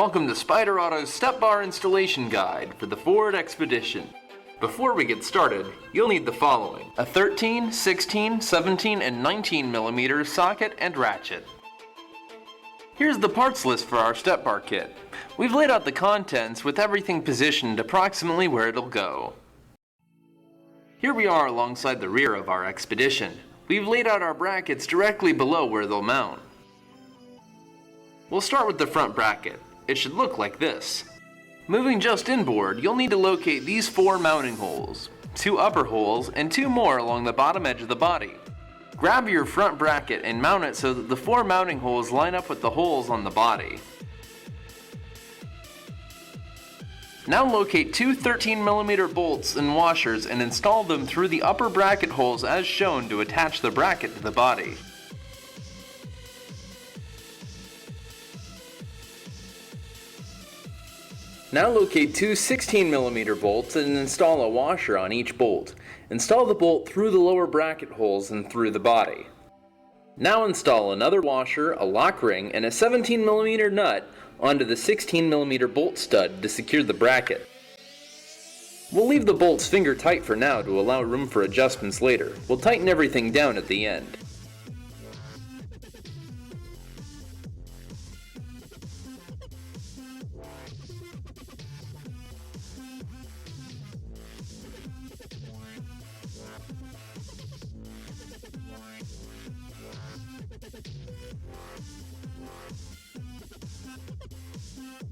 Welcome to Spyder Auto's step bar installation guide for the Ford Expedition. Before we get started, you'll need the following: a 13, 16, 17, and 19 mm socket and ratchet. Here's the parts list for our step bar kit. We've laid out the contents with everything positioned approximately where it'll go. Here we are alongside the rear of our Expedition. We've laid out our brackets directly below where they'll mount. We'll start with the front bracket. It should look like this. Moving just inboard, you'll need to locate these 4 mounting holes, 2 upper holes, and 2 more along the bottom edge of the body. Grab your front bracket and mount it so that the 4 mounting holes line up with the holes on the body. Now locate 2 13 mm bolts and washers and install them through the upper bracket holes as shown to attach the bracket to the body. Now locate 2 16 mm bolts and install a washer on each bolt. Install the bolt through the lower bracket holes and through the body. Now install another washer, a lock ring, and a 17 mm nut onto the 16 mm bolt stud to secure the bracket. We'll leave the bolts finger tight for now to allow room for adjustments later. We'll tighten everything down at the end.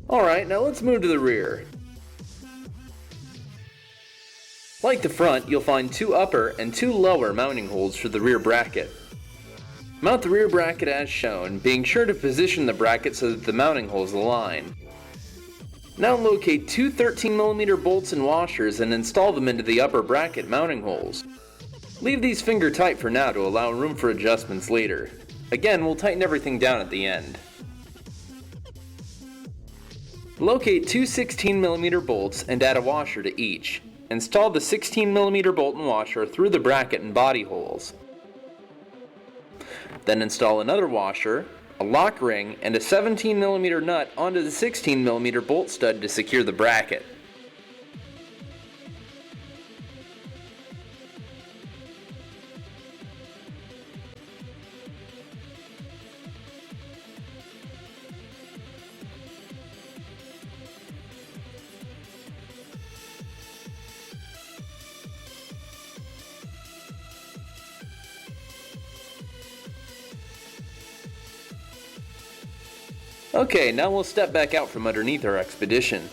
Alright, now let's move to the rear. Like the front, you'll find 2 upper and 2 lower mounting holes for the rear bracket. Mount the rear bracket as shown, being sure to position the bracket so that the mounting holes align. Now locate 2 13 mm bolts and washers and install them into the upper bracket mounting holes. Leave these finger tight for now to allow room for adjustments later. Again, we'll tighten everything down at the end. Locate 2 16 mm bolts and add a washer to each. Install the 16 mm bolt and washer through the bracket and body holes. Then install another washer, a lock ring, and a 17 mm nut onto the 16 mm bolt stud to secure the bracket. Okay, now we'll step back out from underneath our Expedition.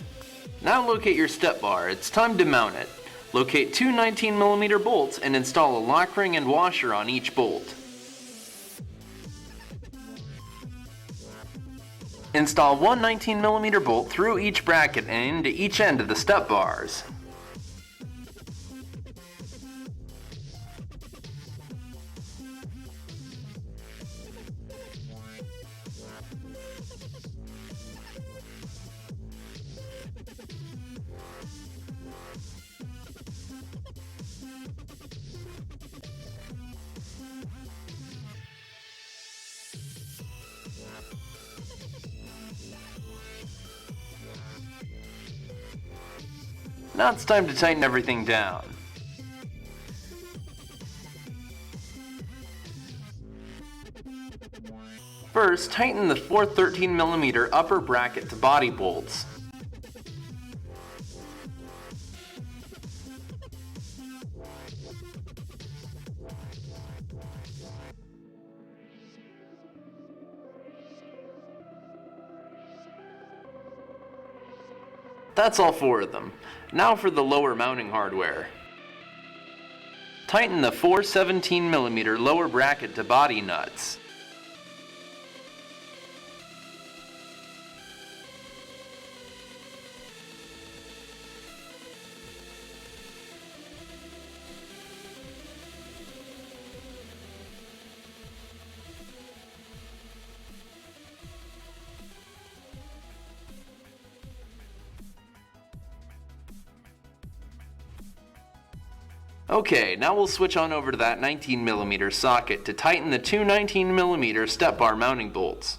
Now locate your step bar. It's time to mount it. Locate 2 19 mm bolts and install a lock ring and washer on each bolt. Install 1 19 mm bolt through each bracket and into each end of the step bars. Now it's time to tighten everything down. First, tighten the 4 13 mm upper bracket to body bolts. That's all 4 of them. Now for the lower mounting hardware. Tighten the 4 17 mm lower bracket to body nuts. Okay, now we'll switch on over to that 19mm socket to tighten the two 19mm step bar mounting bolts.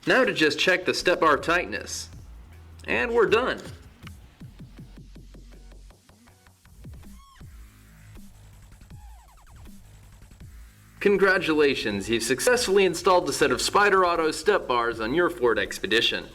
Now to just check the step bar tightness. And we're done. Congratulations, you've successfully installed a set of Spyder Auto step bars on your Ford Expedition.